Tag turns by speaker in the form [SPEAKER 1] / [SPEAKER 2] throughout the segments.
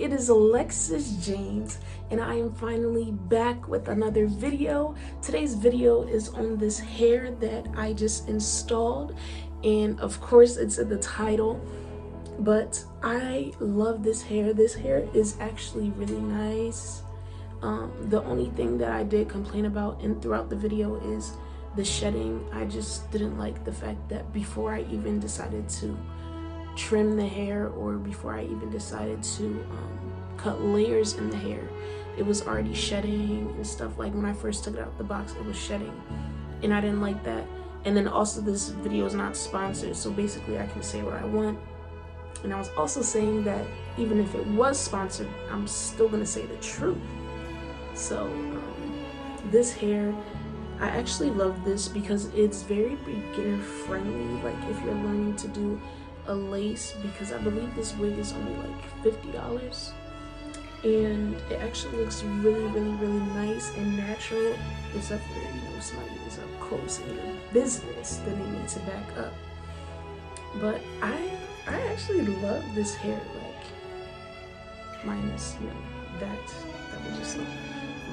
[SPEAKER 1] it is Alexis James, and I am finally back with another video. Today's video is on this hair that I just installed, and of course it's in the title, but I love this hair. This hair is actually really nice. The only thing that I did complain about and throughout the video is the shedding. I just didn't like the fact that before I even decided to trim the hair, or before I even decided to cut layers in the hair, it was already shedding and stuff. Like when I first took it out the box, it was shedding, and I didn't like that. And then also, this video is not sponsored, so basically I can say what I want. And I was also saying that even if it was sponsored, I'm still gonna say the truth. So this hair, I actually love this because it's very beginner friendly. Like if you're learning to do a lace, because I believe this wig is only like $50, and it actually looks really nice and natural, except for, you know, somebody is up close in your business, then they need to back up. But I actually love this hair, like minus, you know, that we just saw.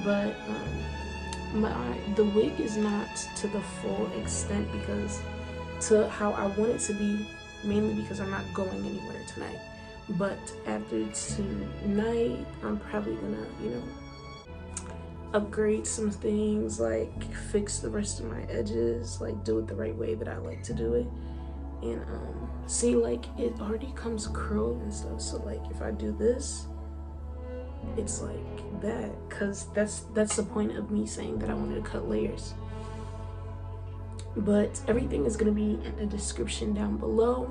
[SPEAKER 1] But the wig is not to the full extent because to how I want it to be, mainly because I'm not going anywhere tonight. But after tonight, I'm probably gonna, you know, upgrade some things, like fix the rest of my edges, like do it the right way that I like to do it. And see, like it already comes curled and stuff, so like if I do this, it's like that, because that's the point of me saying that I wanted to cut layers. But everything is going to be in the description down below.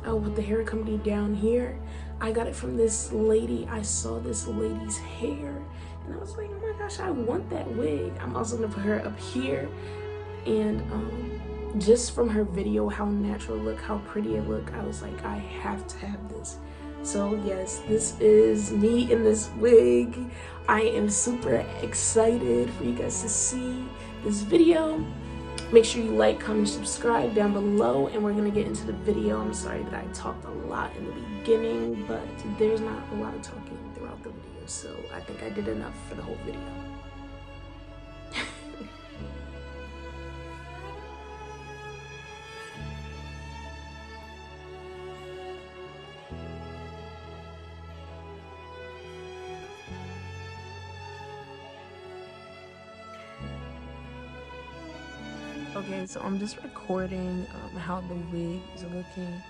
[SPEAKER 1] I'll put the hair company down here. I got it from this lady. I saw this lady's hair and I was like, oh my gosh, I want that wig. I'm also going to put her up here. And just from her video, how natural it looked, how pretty it looked, I was like, I have to have this. So yes, this is me in this wig. I am super excited for you guys to see this video. Make sure you like, comment, subscribe down below, and we're gonna get into the video. I'm sorry that I talked a lot in the beginning, but there's not a lot of talking throughout the video, so I think I did enough for the whole video. Okay, so I'm just recording how the wig is looking.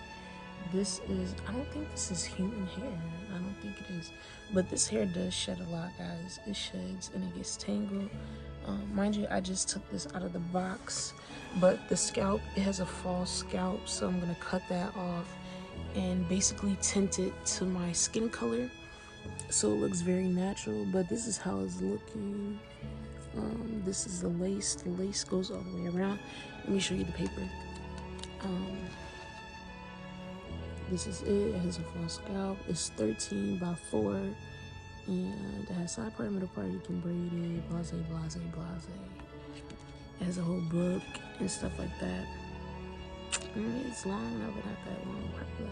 [SPEAKER 1] This is, I don't think this is human hair. I don't think it is. But this hair does shed a lot, guys. It sheds and it gets tangled. Mind you, I just took this out of the box. But the scalp, it has a false scalp. So I'm going to cut that off and basically tint it to my skin color, so it looks very natural. But this is how it's looking. This is the lace. The lace goes all the way around. Let me show you the paper. This is it. It has a false scalp. It's 13 by 4, and it has side part, middle part. You can braid it, blase, blase, blase. It has a whole book and stuff like that. It's long, no, but not that long. Probably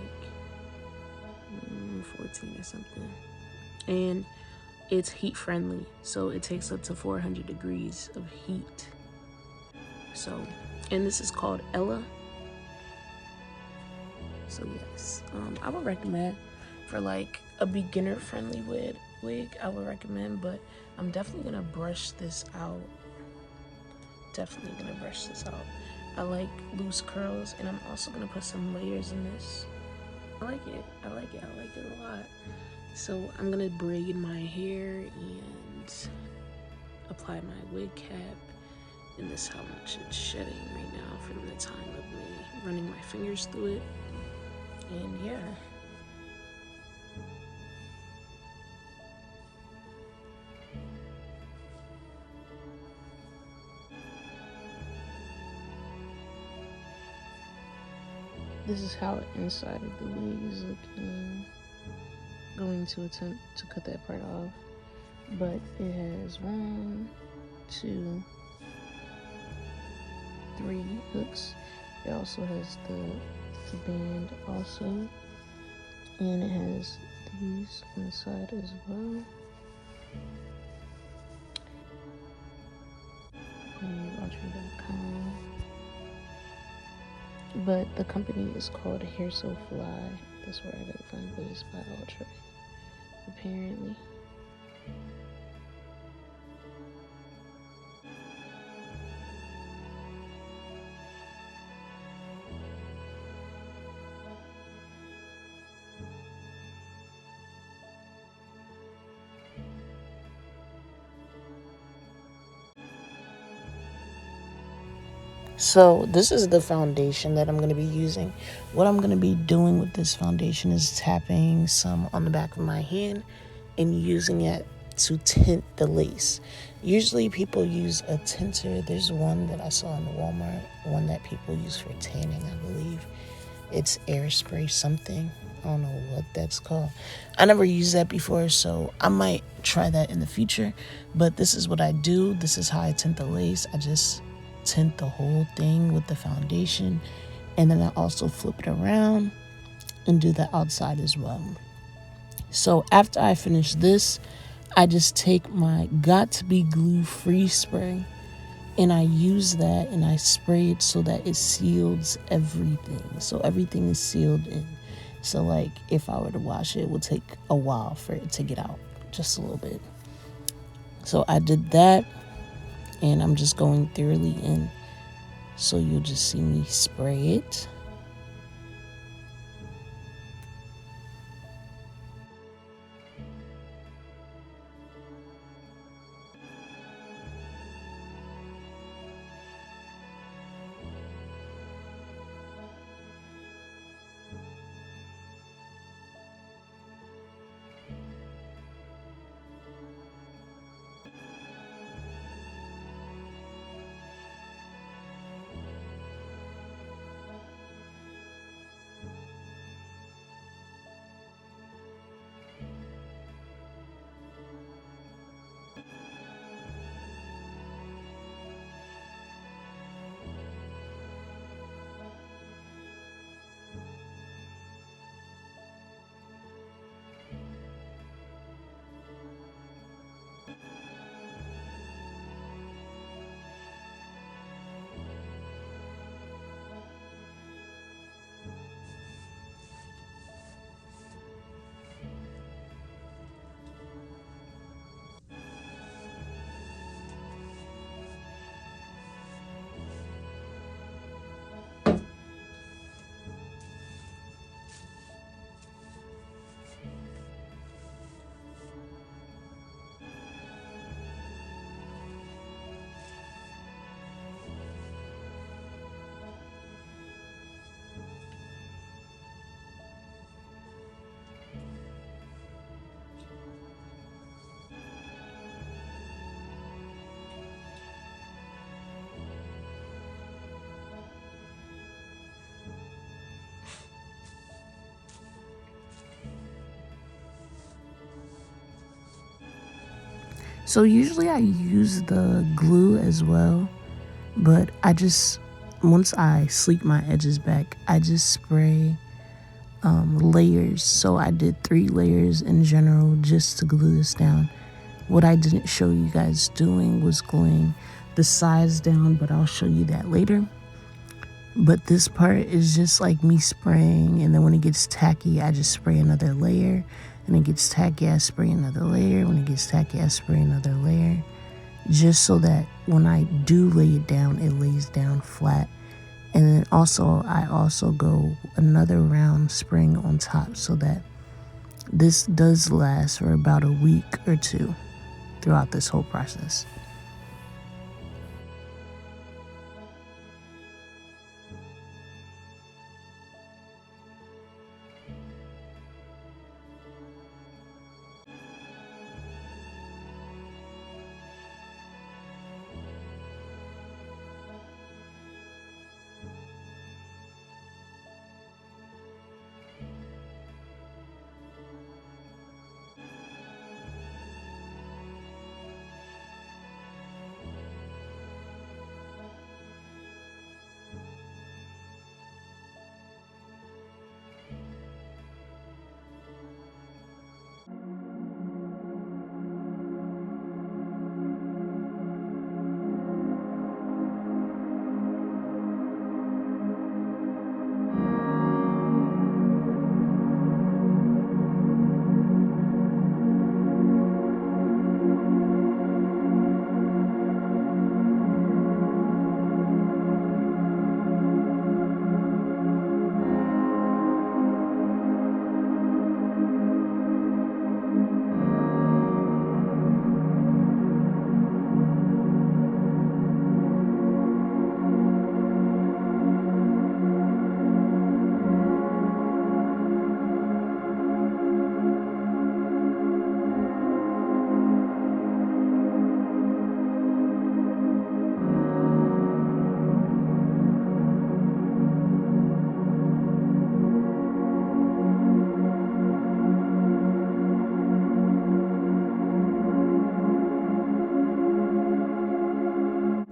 [SPEAKER 1] like 14 or something. And it's heat friendly, so it takes up to 400 degrees of heat. So, and this is called Ella. So yes, I would recommend for like a beginner friendly wig, I would recommend, but I'm definitely gonna brush this out. I like loose curls, and I'm also gonna put some layers in this. I like it a lot. So I'm gonna braid my hair and apply my wig cap, and this is how much it's shedding right now from the time of me running my fingers through it. And yeah. This is how the inside of the wig is looking. Going to attempt to cut that part off, but it has 1, 2, 3 hooks. It also has the band also, and it has these on the side as well. Outre.com. But the company is called HAIRSOFLY. That's where I got it from, but it's by Outre, apparently. So this is the foundation that I'm going to be using. What I'm going to be doing with this foundation is tapping some on the back of my hand and using it to tint the lace. Usually people use a tinter. There's one that I saw in Walmart, one that people use for tanning, I believe. It's air spray something. I don't know what that's called. I never used that before, so I might try that in the future. But this is what I do. This is how I tint the lace. I just tint the whole thing with the foundation, and then I also flip it around and do the outside as well. So after I finish this, I just take my Got To Be Glue Free spray and I use that and I spray it so that it seals everything. So everything is sealed in. So like if I were to wash it, it would take a while for it to get out, just a little bit. So I did that and I'm just going thoroughly in. So you'll just see me spray it. So usually I use the glue as well, but I just, once I sleek my edges back, I just spray layers. So I did 3 layers in general just to glue this down. What I didn't show you guys doing was gluing the sides down, but I'll show you that later. But this part is just like me spraying, and then when it gets tacky, I just spray another layer. And it gets tacky, I spray another layer. When it gets tacky, I spray another layer. Just so that when I do lay it down, it lays down flat. And then also, I also go another round spraying on top so that this does last for about a week or 2 throughout this whole process.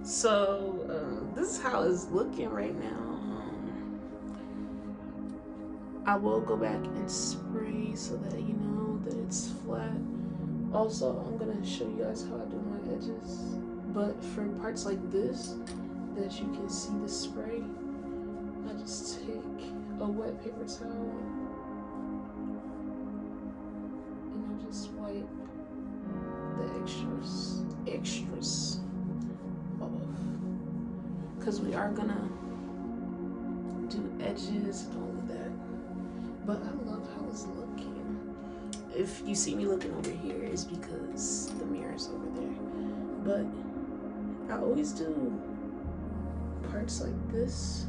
[SPEAKER 1] So this is how it's looking right now. I will go back and spray so that you know that it's flat. Also, I'm gonna show you guys how I do my edges. But for parts like this, that you can see the spray, I just take a wet paper towel and I just wipe the extras off. Because we are gonna do edges and all of that. But I love how it's looking. If you see me looking over here, it's because the mirror's over there. But I always do parts like this,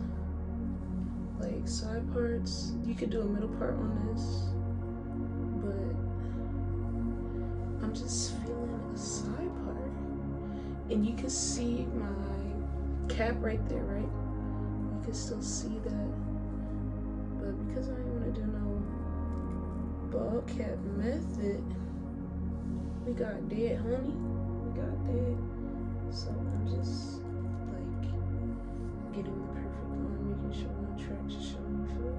[SPEAKER 1] like side parts. You could do a middle part on this, but I'm just feeling a side part. And you can see my cap right there, right? You can still see that. But because I didn't want to do no ball cap method, we got dead, honey. We got dead. So I'm just like getting the perfect one, making sure my tracks are showing, you feel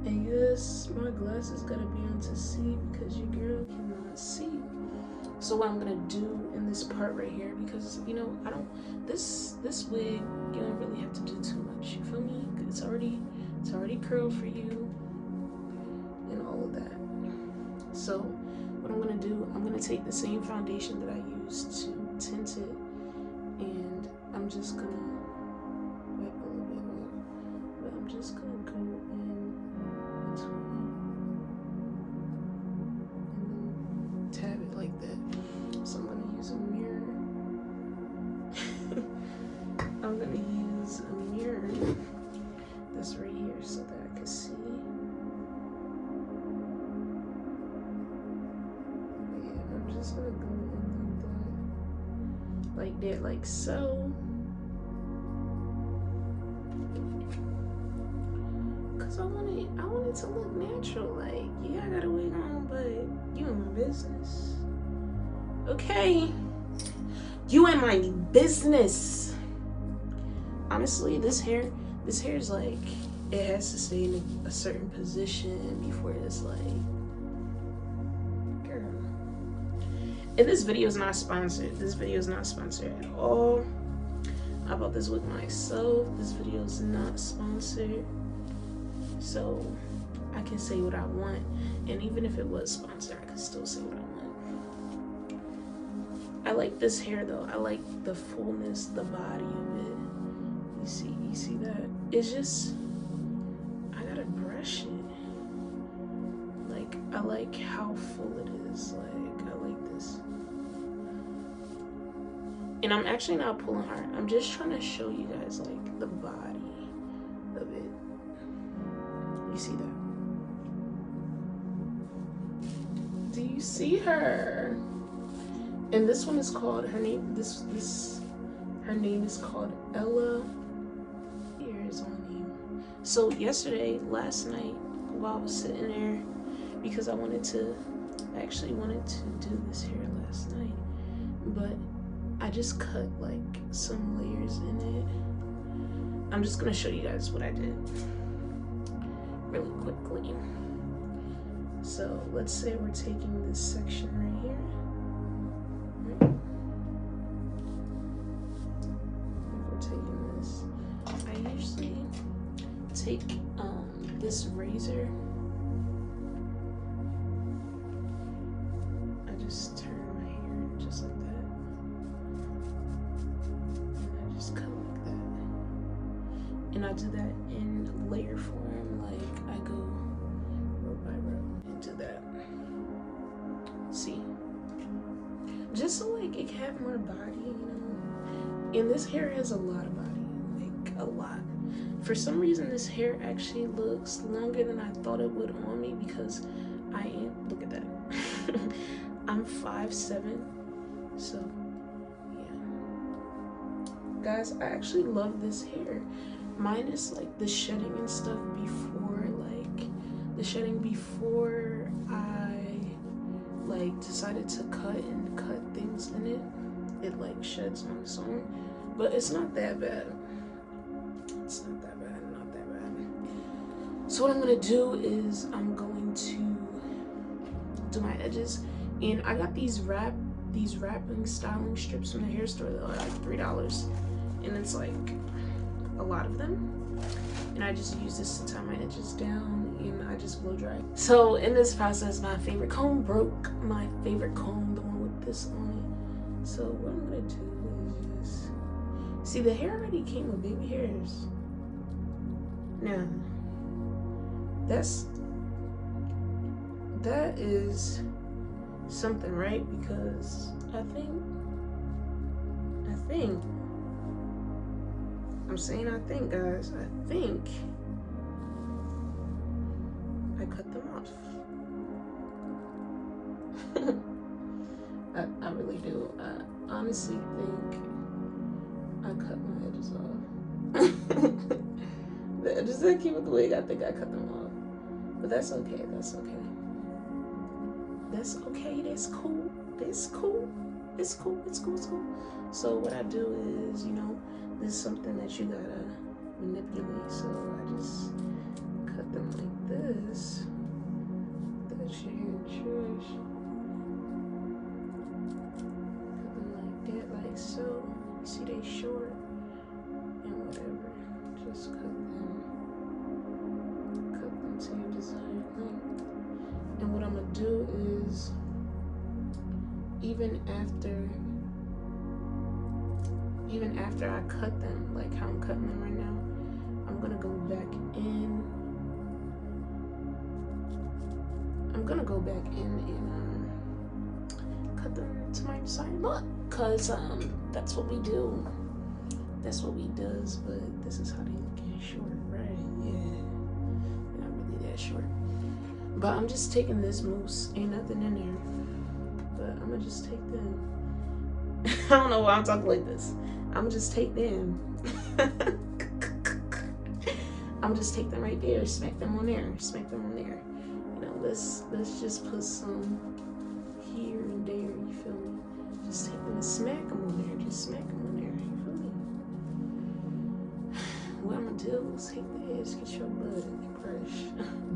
[SPEAKER 1] me? And yes, my glasses gotta be on to see because your girl cannot see. So what I'm gonna do in this part right here, because you know I don't, this wig you don't really have to do too much. You feel me? It's already curled for you and all of that. So what I'm gonna do, I'm gonna take the same foundation that I used to tint it, and I'm just gonna wipe a little bit more, but I'm just gonna go in between and then tab it like that. So I'm gonna use a mirror. I'm gonna use a mirror that's right here so that I can see. Yeah, I'm just gonna go in like that, like so. Cause I want it to look natural. Like, yeah, I got a wig on, but you in my business. Okay, you in my business. Honestly, this hair is like, it has to stay in a certain position before it's like, girl. And this video is not sponsored. This video is not sponsored at all. I bought this with myself. This video is not sponsored. So I can say what I want. And even if it was sponsored, I could still say what I want. I like this hair though. I like the fullness, the body of it. You see that? It's just, I gotta brush it. Like, I like how full it is. Like, I like this. And I'm actually not pulling hard. I'm just trying to show you guys like the body of it. You see that? Do you see her? And this one is called, her name is called Ella. Here's my name. So last night, while I was sitting there, because I actually wanted to do this hair last night, but I just cut like some layers in it. I'm just gonna show you guys what I did really quickly. So let's say we're taking this section right here. I usually take this razor. I just turn my hair just like that, and I just cut like that. And I do that in layer form, like I go row by row and do that. See, just so like it can have more body, you know. And this hair has a lot of body. A lot. For some reason this hair actually looks longer than I thought it would on me, because I am, look at that. I'm 5'7", so yeah. Guys, I actually love this hair. Minus like the shedding and stuff before, like the shedding before I like decided to cut things in it, it like sheds on its own. But it's not that bad. It's not that bad, not that bad. So what I'm gonna do is I'm going to do my edges, and I got these wrapping styling strips from the hair store that are like $3, and it's like a lot of them. And I just use this to tie my edges down, and I just blow dry. So in this process, my favorite comb broke. My favorite comb, the one with this on it. So what I'm gonna do is just see, the hair already came with baby hairs. Now that is something, right? Because I think I'm saying I think, guys, I think I cut them off. I really do. I honestly think I cut my edges off. The edges that came with the wig, I think I cut them off. But that's okay, that's okay. That's okay, that's cool, that's cool. It's cool, it's cool, it's cool. So what I do is, you know, this is something that you gotta manipulate. So I just cut them like this. That's your hair trash. Cut them like that, like so. You see they short and whatever. Just cut them to your desired length. And what I'm gonna do is, even after I cut them, like how I'm cutting them right now, I'm gonna go back in. And cut them to my desired look, cause that's what we do. That's what we does. But this is how they look in short, right? Yeah, not really that short. But I'm just taking this mousse. Ain't nothing in there. But I'm gonna just take them. I don't know why I'm talking like this. I'm just take them. I'm just take them right there. Smack them on there. Smack them on there. You know, let's just put some here and there. You feel me? Just take them and smack them on there. Just smack them on there. You feel me? What I'm gonna do is take the edge, get your butt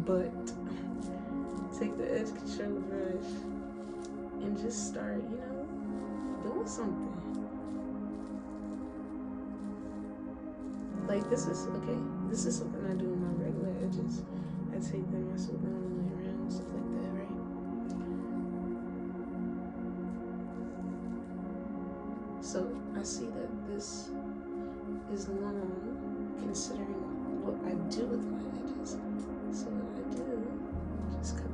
[SPEAKER 1] brush. Take the edge control brush and just start, you know, doing something. Like this is something I do with my regular edges. I take them, I swoop them all the way around, stuff like that, right? So I see that this is long considering what I do with my edges. So what I do, just cut them.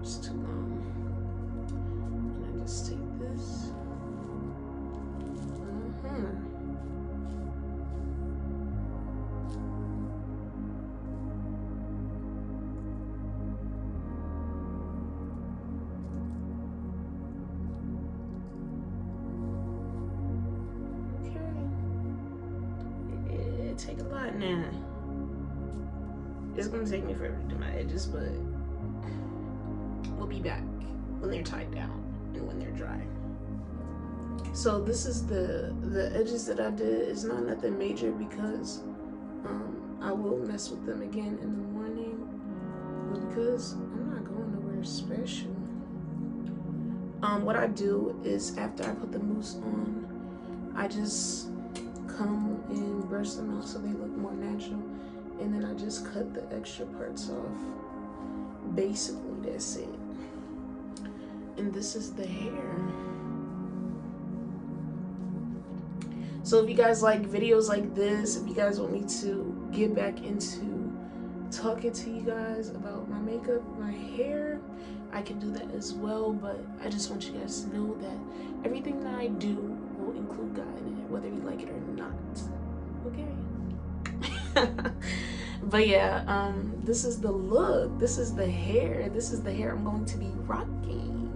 [SPEAKER 1] It's too long, and I just take this. Okay, it take a lot now. It's gonna take me forever to do my edges, but we'll be back when they're tied down and when they're dry. So this is the edges that I did. It's not nothing major because I will mess with them again in the morning, but because I'm not going nowhere special. What I do is after I put the mousse on, I just come and brush them out so they look more natural, and then I just cut the extra parts off. Basically, that's it. And this is the hair. So if you guys like videos like this, if you guys want me to get back into talking to you guys about my makeup, my hair, I can do that as well. But I just want you guys to know that everything that I do will include God in it, whether you like it or not. Okay? But yeah, this is the look, this is the hair I'm going to be rocking.